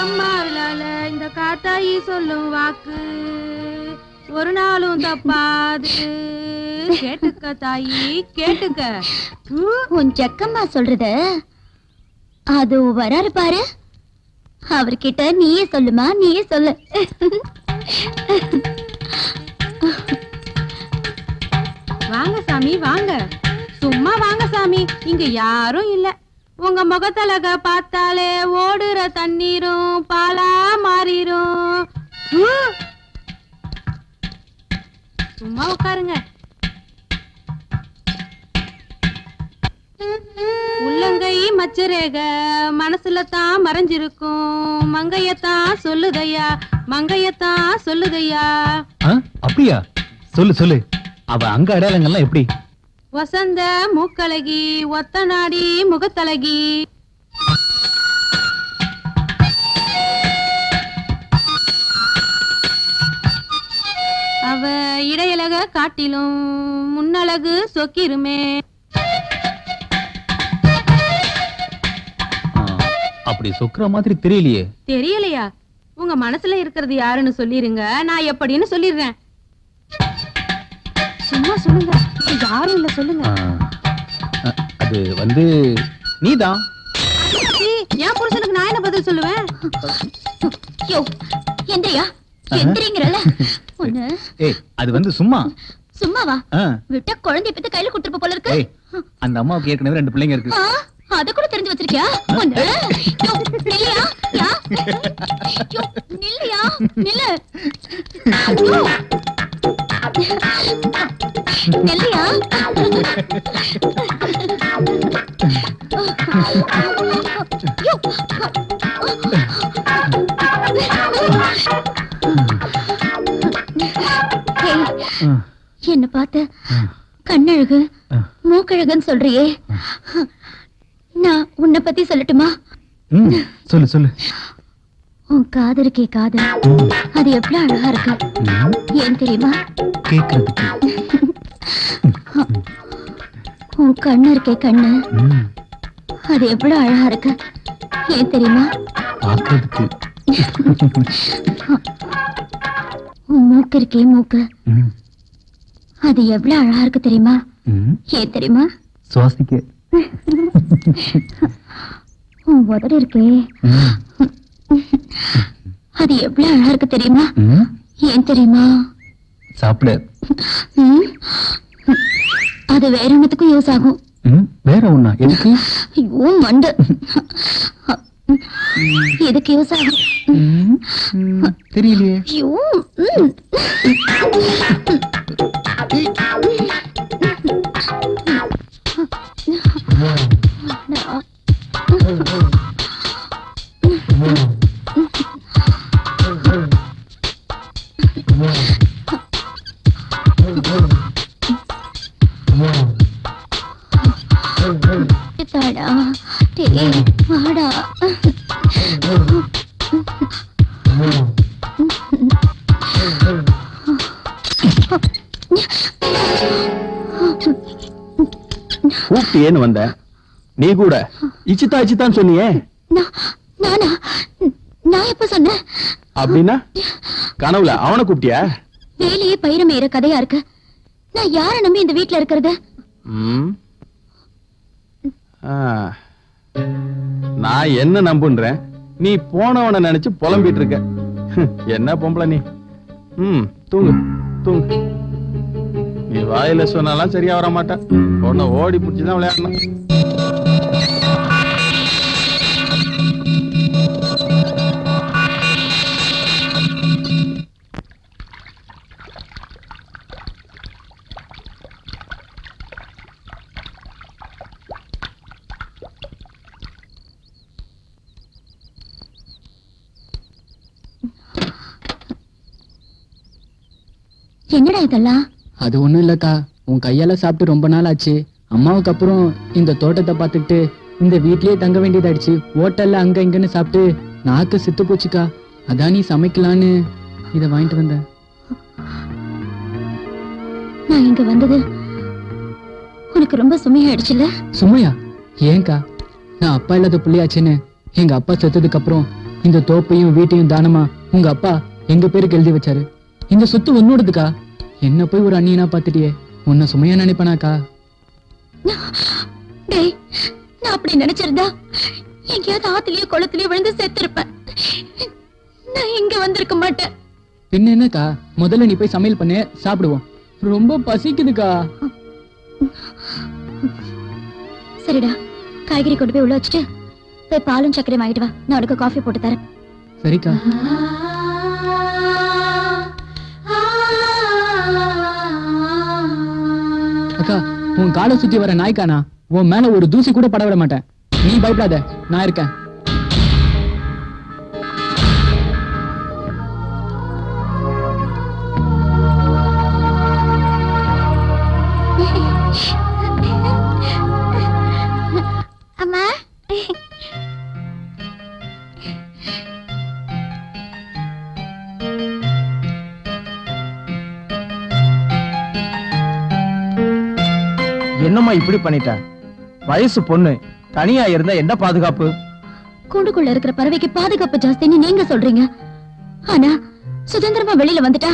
கம்மாருளால இந்த காத்தாயி சொல்லும் வாக்கு ஒரு நாளும் தப்பாது. கேட்டுக்க தாயி கேட்டுக்க. உன் ஜக்கம்மா சொல்றத அது வராரு பாரு, அவர்கிட்ட நீயே சொல்லுமா, நீயே சொல்லு. வாங்க சாமி வாங்க, சும்மா வாங்க சாமி, இங்க யாரும் இல்ல. உங்க முகத்தலக பார்த்தாலே ஓடுற தண்ணீரும் பாலா மாறிரும். சும்மா உட்காருங்க. உள்ளங்கை மச்சரேக மனசுல தான் மறைஞ்சிருக்கும். மங்கையத்தான் சொல்லுதையா, மங்கையத்தான் சொல்லுதையா. அப்படியா? சொல்லு சொல்லு. அவ அங்க அடையாளங்கள்லாம் எப்படி? வசந்த மூக்கழகி, ஒத்த நாடி முகத்தழகி. அவ இடையழக காட்டிலும் முன்னழகு சொக்கிருமே. அப்படி சொக்குற மாதிரி தெரியலையே. தெரியலையா? உங்க மனசுல இருக்கிறது யாருன்னு சொல்லிருங்க, நான் எப்படின்னு சொல்லிடுறேன். சும்மா சொல்லுங்க, யாரும் இல்ல சொல்லுங்க. அது வந்து நீதான். என் புருஷனுக்கு நான் என்ன பதில் சொல்லுவேன்? எந்திரியா, எந்திரிங்கறல ஒண்ணு. ஏய், அது வந்து சும்மா. சும்மாவா? விட்ட குழந்தை பத்தி கையில கொடுத்துட்டு போல இருக்கு. அந்த அம்மாவுக்கு ஏற்கனவே 2 பிள்ளைங்க இருக்கு. அத கூட தெரிஞ்சு வச்சிருக்கியா? ஒண்ணு நில்லையா, யா நில்லையா, நில்லு நெல்லையா. என்ன பார்த்த கண்ணழகு மூக்கழகுன்னு சொல்றியே, நான் உன்னை பத்தி சொல்லட்டுமா? சொல்லு சொல்லு. உன் காது இருக்கே காது, அது எவ்வளவு அழகா இருக்கு. ஏன் தெரியுமா? கேக்குறதுக்கு. உன் கண்ணு இருக்கே கண்ணு, அது எவ்வளவு அழகா இருக்கு. ஏன் தெரியுமா? பாக்குறதுக்கு. உன் மூக்கு இருக்கே மூக்கு, அது எவ்வளவு அழகா இருக்கு தெரியுமா? ஏன் தெரியுமா? சுவாசிக்க. உன் உதடு இருக்கே, அது எவ்வளவு அழகா இருக்கு தெரியுமா? ஏன் தெரியுமா? சாப்பிட. அது வேற ஒண்ணுத்துக்கும் யூஸ் ஆகும். வேற ஒண்ணா? எதுக்கு? ஐயோ மண்டு, எதுக்கு யூஸ் ஆகும் தெரியலையே. ஐயோ தாடா வாடா. கூப்பிட்டேன்னு வந்த நீ கூட இச்சிதா இச்சிதான்னு சொன்னியே. நானா? நான் எப்ப சொன்னேன்? அப்படின்னா கனவுல அவனை கூப்பிட்டியா? வேலையே பயிர மேற கதையா இருக்கு. நான் யார நம்பி இந்த வீட்டுல இருக்கிறது? நான் என்ன நம்புன்றேன், நீ போனவனை நினைச்சு புலம்பிட்டு இருக்க. என்ன பொம்பளை நீ? தூங்கு தூங்கு. நீ வாயில சொன்னாலாம் சரியா வர மாட்ட. உன்னை ஓடி பிடிச்சுதான் விளையாடணும். என்னடா இதெல்லாம்? அது ஒண்ணும் இல்லக்கா, உன் கையால சாப்பிட்டு ரொம்ப நாள் ஆச்சு. அம்மாவுக்கு அப்புறம் இந்த தோட்டத்தை பார்த்துட்டு இந்த வீட்லயே தங்க வேண்டியதாயிடுச்சு. ஹோட்டல்ல அங்க இங்கன்னு சாப்பிட்டு நாக்கு செத்து போச்சுக்கா. அதான் நீ சமைக்கலான்னு இத வாங்கிட்டு வந்த. நான் இங்க வந்தது உனக்கு ரொம்ப சுமையாயிடுச்சுல? சுமையா? ஏன்கா? நான் அப்பா இல்லாத புள்ளியாச்சுன்னு எங்க அப்பா செத்ததுக்கு அப்புறம் இந்த தோப்பையும் வீட்டையும் தானமா உங்க அப்பா எங்க பேருக்கு எழுதி வச்சாரு. இந்த சொத்து உன்னோடதுக்கா. என்ன போய் ஒரு அண்ணியனா பாத்துட்டியே, உன்னை சுமையா நினைப்பனாக்கா? டேய், நான் அப்படி நினைச்சிருந்தா எங்கேயாவது ஆத்துலயோ குளத்திலயோ விழுந்து செத்திருப்பேன். நான் இங்க வந்திருக்க மாட்டேன். பின்ன என்னக்கா, முதல்ல நீ போய் சமையல் பண்ணு, சாப்பிடுவோம். ரொம்ப பசிக்குதுக்கா. சரிடா, காய்கறி கொண்டு போய் உள்ள வச்சுட்டு போய் பாலும் சர்க்கரையும் வாங்கிட்டு வா. நான் உனக்கு காஃபி போட்டு தரேன். சரிக்கா. அக்கா, உன் காலை சுத்தி வர நாய்க்கானா உன் மேல ஒரு தூசி கூட பட விட மாட்டேன். நீ பயப்படாத, நான் இருக்கேன். அம்மா, என்னம்மா இப்படி பண்ணிட்ட? வயசு பொண்ணு தனியா இருந்தா என்ன பாதுகாப்பு? கூண்டுக்குள்ள இருக்கிற பறவைக்கு பாதுகாப்பு ஜாஸ்தின்னு நீங்க சொல்றீங்க. ஆனா சுதந்திரமா வெளியில வந்துட்டா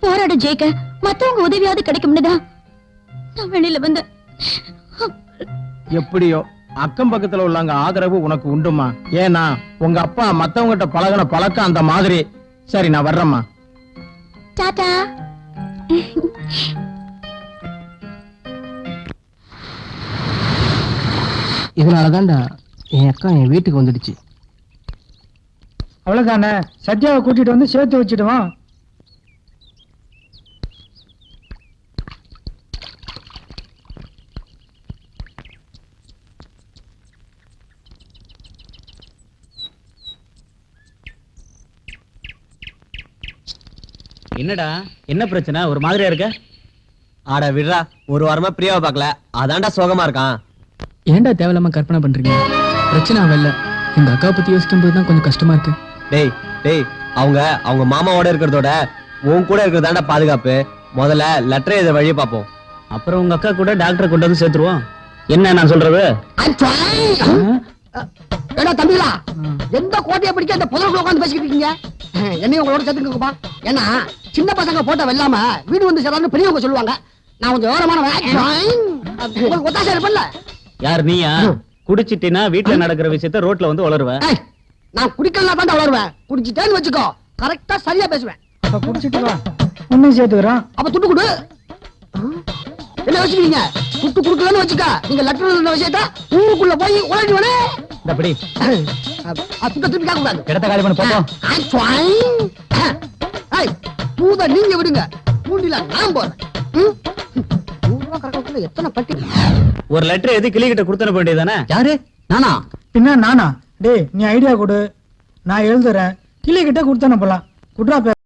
போராட ஜெயிக்க மத்தவங்க உதவியாவது கிடைக்கும்னுதான் நான் வெளியில வந்தேன். எப்படியோ அக்கம் பக்கத்துல உள்ளவங்க ஆதரவு உனக்கு உண்டுமா? ஏன்னா உங்க அப்பா மத்தவங்கிட்ட பழகின பழக்கம் அந்த மாதிரி. சரி, நான் வர்றேம்மா. டாடா. இதனாலதான்டா என் அக்கா என் வீட்டுக்கு வந்துடுச்சு. அவ்வளவுதானே, சத்யாவை கூட்டிட்டு வந்து சேர்த்து வச்சிடுவான். என்னடா, என்ன பிரச்சனை? ஒரு மாதிரியா இருக்க? ஆட விடுறா, ஒரு வாரமா பிரியாவை பார்க்கல, அதான்டா சோகமா இருக்கான். ஏன்டா தேவையில்லாம கற்பனை பண்றீங்க? பிரச்சனை அவ. எங்க அக்கா பத்தி யோசிக்கும் போதுதான் கொஞ்சம் கஷ்டமா இருக்கு. டேய் டேய், அவங்க மாமாவோட இருக்கிறதோட உன் கூட இருக்கிறதாண்டா பாதுகாப்பு. முதல்ல லெட்டர் எழுத வழியை பார்ப்போம். அப்புறம் உங்க அக்கா கூட டாக்டரை கொண்டு வந்து சேர்த்துருவோம். என்ன நான் சொல்றது? ஏடா தம்பிகளா, எந்த கோட்டையை பிடிக்க அந்த புதருக்குள்ள உட்காந்து பேசிக்கிட்டு இருக்கீங்க? என்னையும் உங்களோட சேர்த்துக்கோப்பா. ஏன்னா சின்ன பசங்க போட்ட வெல்லாம வீடு வந்து சேரான்னு பெரியவங்க சொல்லுவாங்க. நான் கொஞ்சம் விவரமானவன், ஒத்தாசை இருப்பேன்ல. யார் நீயா? குடிச்சிட்டினா வீட்டுல நடக்கிற விஷயத்த ரோட்ல வந்து வளருவ. நான் குடிக்கலாம் தான் வளருவேன். குடிச்சிட்டேன்னு வச்சுக்கோ, கரெக்டா சரியா பேசுவேன். அப்ப குடிச்சிட்டு வா, உன்னையும் சேர்த்துக்கிறோம். அப்ப துட்டு கொடு. என்ன யோசிக்கிறீங்க? துட்டு குடுக்கலன்னு வச்சுக்க, நீங்க லெட்டர் எழுதின விஷயத்த ஊருக்குள்ள போய் உழைடுவனே. அப்படி துட்ட திருப்பி கேட்க கூடாது. இடத்த காலி பண்ண போட்டோம். பூத நீங்க விடுங்க, பூண்டில நான் போறேன். எத்தனை பட்டி? ஒரு லெட்டர் எது கிளிகிட்ட கொடுத்தன வேண்டியதானே? யாரு? நானா? பின்ன நானா? டேய், நீ ஐடியா கொடு, நான் எழுதுறேன். கிளி கிட்ட கொடுத்தான போலாம். குட்ரா.